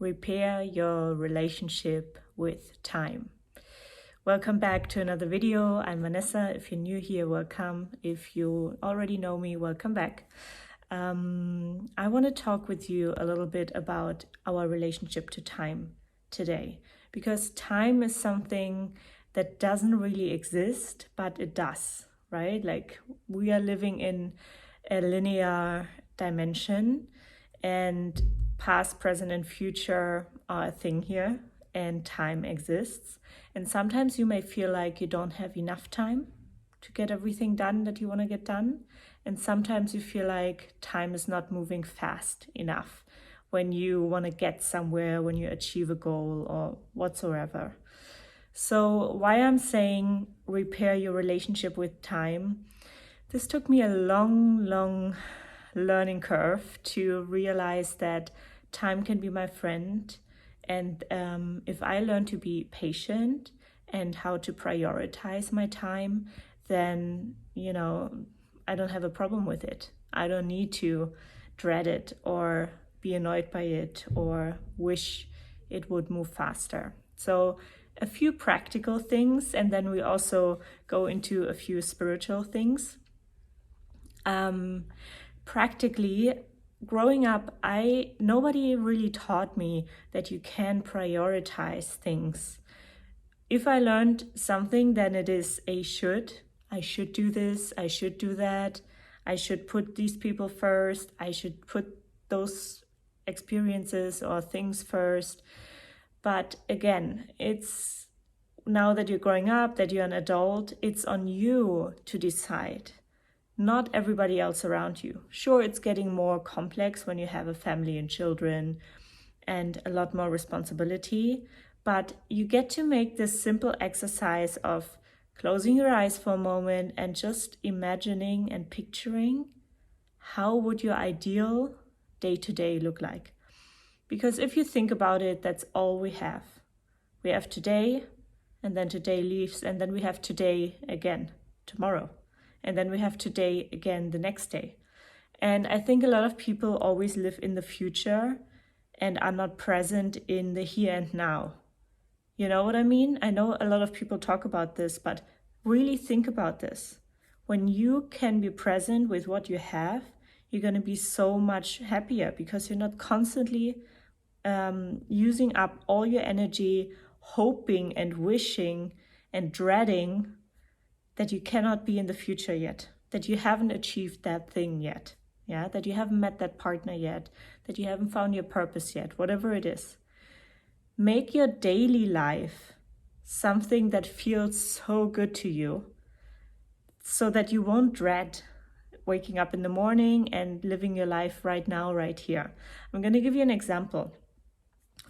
repair your relationship with time. Welcome back to another video. I'm Vanessa. If you're new here, welcome. If you already know me, welcome back. I want to talk with you a little bit about our relationship to time today, because time is something that doesn't really exist, but it does, right? Like, we are living in a linear dimension, and past, present, and future are a thing here, and time exists. And sometimes you may feel like you don't have enough time to get everything done that you want to get done. And sometimes you feel like time is not moving fast enough when you want to get somewhere, when you achieve a goal or whatsoever. So why I'm saying repair your relationship with time, this took me a long learning curve to realize that time can be my friend. And if I learn to be patient and how to prioritize my time, then, I don't have a problem with it. I don't need to dread it or be annoyed by it or wish it would move faster. So a few practical things, and then we also go into a few spiritual things. Practically, growing up, nobody really taught me that you can prioritize things. If I learned something, then it is a should. I should do this, I should do that, I should put these people first, I should put those experiences or things first. But again, it's now that you're growing up, that you're an adult, it's on you to decide, not everybody else around you. Sure, it's getting more complex when you have a family and children and a lot more responsibility, but you get to make this simple exercise of closing your eyes for a moment and just imagining and picturing how would your ideal day-to-day look like. Because if you think about it, that's all we have. We have today, and then today leaves, and then we have today again tomorrow. And then we have today again the next day. And I think a lot of people always live in the future and are not present in the here and now. You know what I mean? I know a lot of people talk about this, but really think about this. When you can be present with what you have, you're going to be so much happier because you're not constantly using up all your energy, hoping and wishing and dreading that you cannot be in the future yet, that you haven't achieved that thing yet, that you haven't met that partner yet, that you haven't found your purpose yet, whatever it is. Make your daily life something that feels so good to you so that you won't dread waking up in the morning and living your life right now, right here. I'm going to give you an example.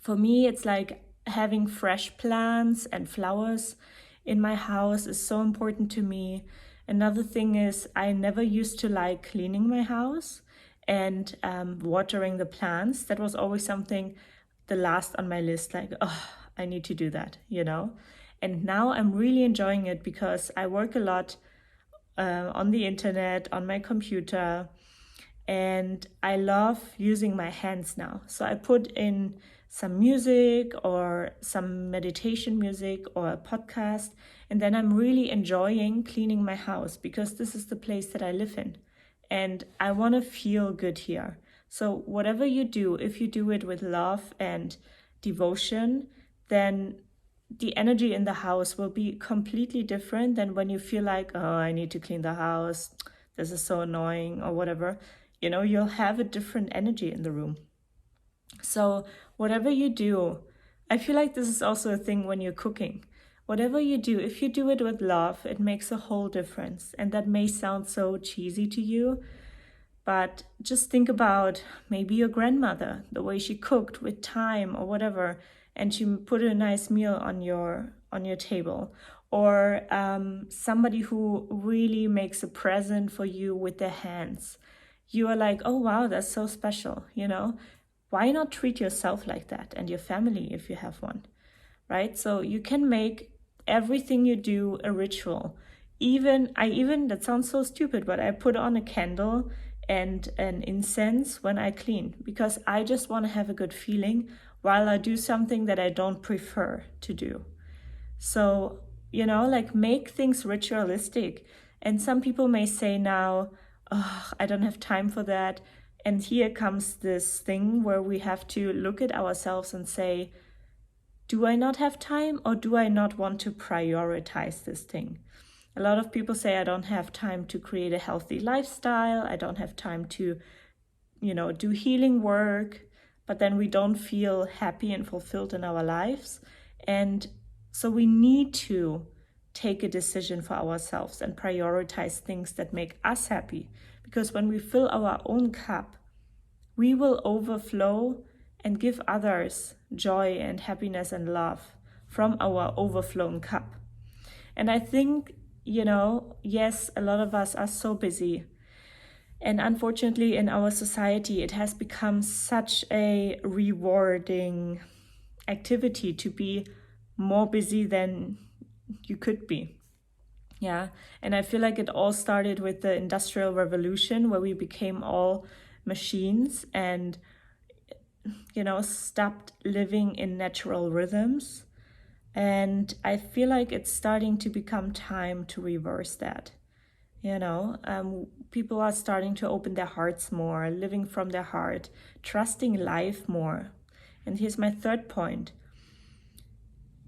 For me, it's like having fresh plants and flowers in my house is so important to me. Another thing is I never used to like cleaning my house and watering the plants. That was always something the last on my list, like, oh, I need to do that, And now I'm really enjoying it because I work a lot on the internet, on my computer, and I love using my hands now. So I put in some music or some meditation music or a podcast, and then I'm really enjoying cleaning my house because this is the place that I live in and I want to feel good here. So whatever you do, if you do it with love and devotion, then the energy in the house will be completely different than when you feel like, oh, I need to clean the house, this is so annoying or whatever. You'll have a different energy in the room. So whatever you do, I feel like this is also a thing when you're cooking. Whatever you do, if you do it with love, it makes a whole difference. And that may sound so cheesy to you, but just think about maybe your grandmother, the way she cooked with time or whatever, and she put a nice meal on your table. Or somebody who really makes a present for you with their hands. You are like, oh wow, that's so special, Why not treat yourself like that and your family if you have one, right? So you can make everything you do a ritual. That sounds so stupid, but I put on a candle and an incense when I clean, because I just want to have a good feeling while I do something that I don't prefer to do. So, like, make things ritualistic. And some people may say now, oh, I don't have time for that. And here comes this thing where we have to look at ourselves and say, do I not have time, or do I not want to prioritize this thing? A lot of people say, I don't have time to create a healthy lifestyle. I don't have time to, do healing work. But then we don't feel happy and fulfilled in our lives. And so we need to take a decision for ourselves and prioritize things that make us happy. Because when we fill our own cup, we will overflow and give others joy and happiness and love from our overflowing cup. And I think, yes, a lot of us are so busy. And unfortunately, in our society, it has become such a rewarding activity to be more busy than you could be. Yeah. And I feel like it all started with the Industrial Revolution, where we became all machines and, stopped living in natural rhythms. And I feel like it's starting to become time to reverse that. People are starting to open their hearts more, living from their heart, trusting life more. And here's my third point.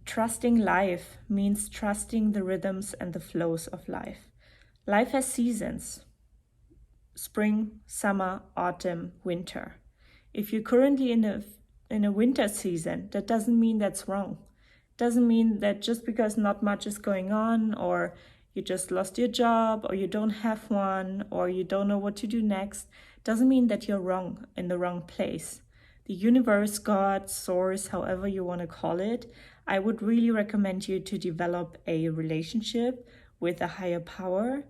Trusting life means trusting the rhythms and the flows of life. Life has seasons: spring, summer, autumn, winter. If you're currently in a winter season, that doesn't mean that's wrong. Doesn't mean that just because not much is going on, or you just lost your job, or you don't have one, or you don't know what to do next, doesn't mean that you're wrong, in the wrong place. The universe, God, source, however you want to call it, I would really recommend you to develop a relationship with a higher power,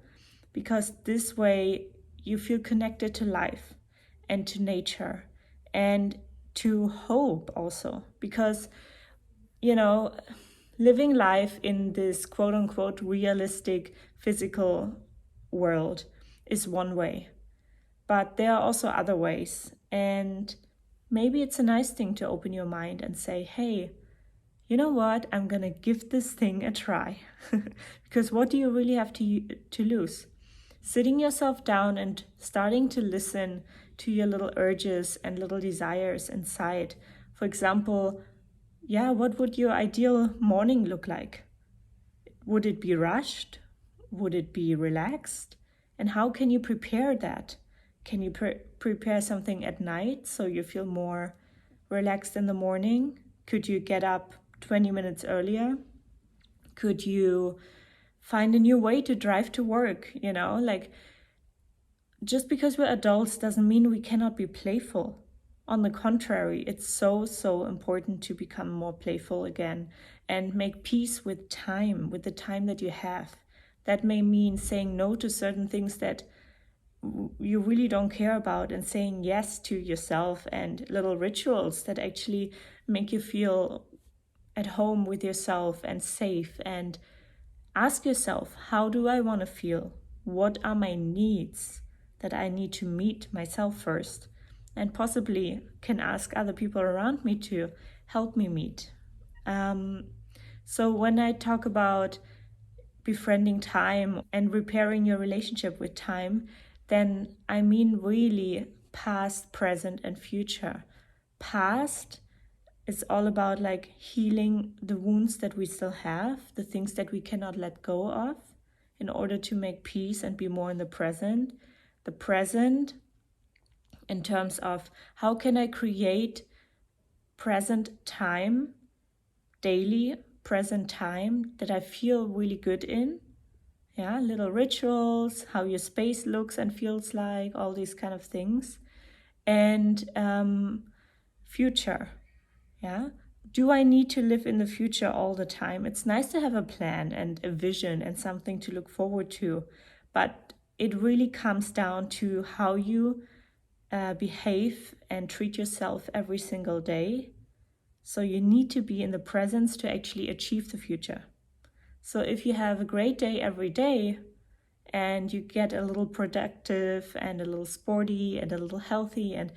because this way you feel connected to life and to nature and to hope also. Because, living life in this quote unquote realistic physical world is one way, but there are also other ways. And maybe it's a nice thing to open your mind and say, hey, you know what? I'm going to give this thing a try. Because what do you really have to lose? Sitting yourself down and starting to listen to your little urges and little desires inside. For example, what would your ideal morning look like? Would it be rushed? Would it be relaxed? And how can you prepare that? Can you prepare something at night so you feel more relaxed in the morning? Could you get up 20 minutes earlier? Could you find a new way to drive to work? Just because we're adults doesn't mean we cannot be playful. On the contrary, it's so important to become more playful again and make peace with time, with the time that you have. That may mean saying no to certain things that you really don't care about, and saying yes to yourself and little rituals that actually make you feel at home with yourself and safe. And ask yourself, how do I want to feel? What are my needs that I need to meet myself first? And possibly can ask other people around me to help me meet. So when I talk about befriending time and repairing your relationship with time, then I mean really past, present, and future. Past is all about like healing the wounds that we still have, the things that we cannot let go of, in order to make peace and be more in the present. The present in terms of how can I create present time, daily present time that I feel really good in. Little rituals, how your space looks and feels like, all these kind of things. And future. Do I need to live in the future all the time? It's nice to have a plan and a vision and something to look forward to, but it really comes down to how you behave and treat yourself every single day. So you need to be in the presence to actually achieve the future. So if you have a great day every day and you get a little productive and a little sporty and a little healthy and,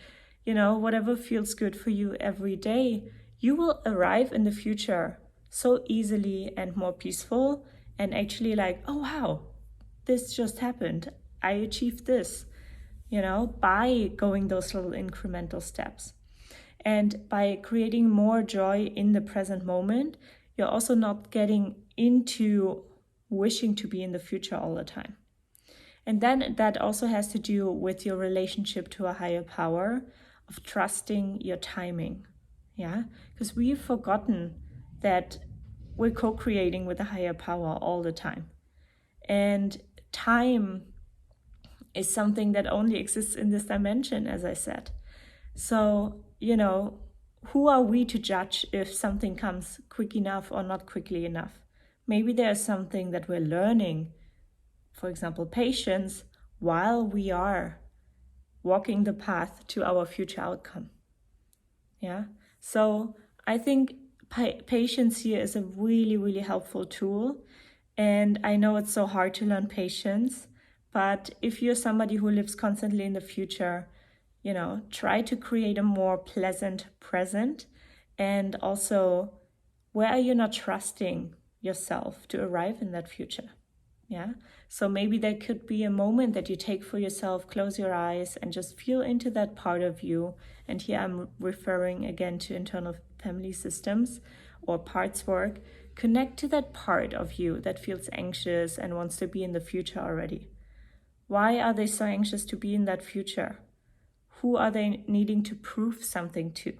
whatever feels good for you every day, you will arrive in the future so easily and more peaceful and actually like, oh wow, this just happened. I achieved this, by going those little incremental steps. And by creating more joy in the present moment, you're also not getting into wishing to be in the future all the time. And then that also has to do with your relationship to a higher power, of trusting your timing. Yeah, because we've forgotten that we're co-creating with a higher power all the time. And time is something that only exists in this dimension, as I said. So, who are we to judge if something comes quick enough or not quickly enough? Maybe there's something that we're learning, for example, patience, while we are walking the path to our future outcome. Yeah. So I think patience here is a really, really helpful tool. And I know it's so hard to learn patience, but if you're somebody who lives constantly in the future, try to create a more pleasant present. And also, where are you not trusting yourself to arrive in that future? Yeah. So maybe there could be a moment that you take for yourself, close your eyes and just feel into that part of you. And here I'm referring again to internal family systems or parts work. Connect to that part of you that feels anxious and wants to be in the future already. Why are they so anxious to be in that future? Who are they needing to prove something to?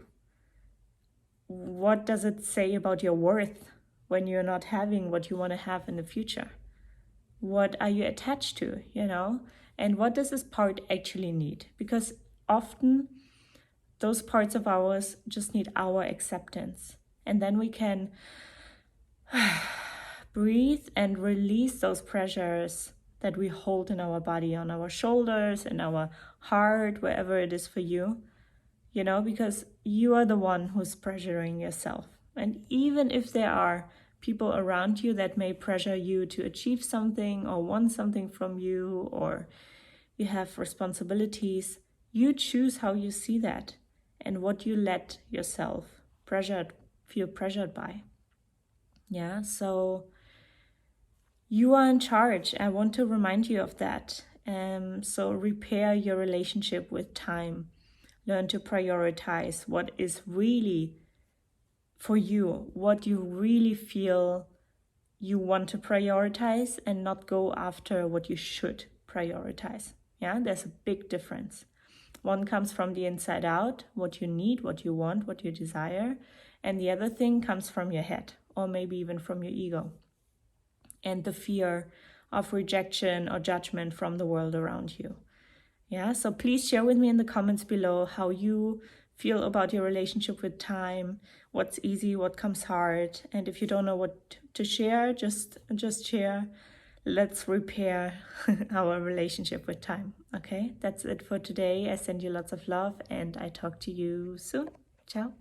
What does it say about your worth when you're not having what you want to have in the future? What are you attached to, And what does this part actually need? Because often those parts of ours just need our acceptance. And then we can breathe and release those pressures that we hold in our body, on our shoulders, in our heart, wherever it is for you, because you are the one who's pressuring yourself. And even if there are people around you that may pressure you to achieve something or want something from you, or you have responsibilities, you choose how you see that and what you let yourself feel pressured by. Yeah, so you are in charge. I want to remind you of that. So repair your relationship with time. Learn to prioritize what is really for you, what you really feel you want to prioritize, and not go after what you should prioritize. Yeah, there's a big difference. One comes from the inside out, what you need, what you want, what you desire, and the other thing comes from your head, or maybe even from your ego, and the fear of rejection or judgment from the world around you. Yeah, so please share with me in the comments below how you feel about your relationship with time, what's easy, what comes hard. And if you don't know what to share, just share. Let's repair our relationship with time. Okay, that's it for today. I send you lots of love and I talk to you soon. Ciao.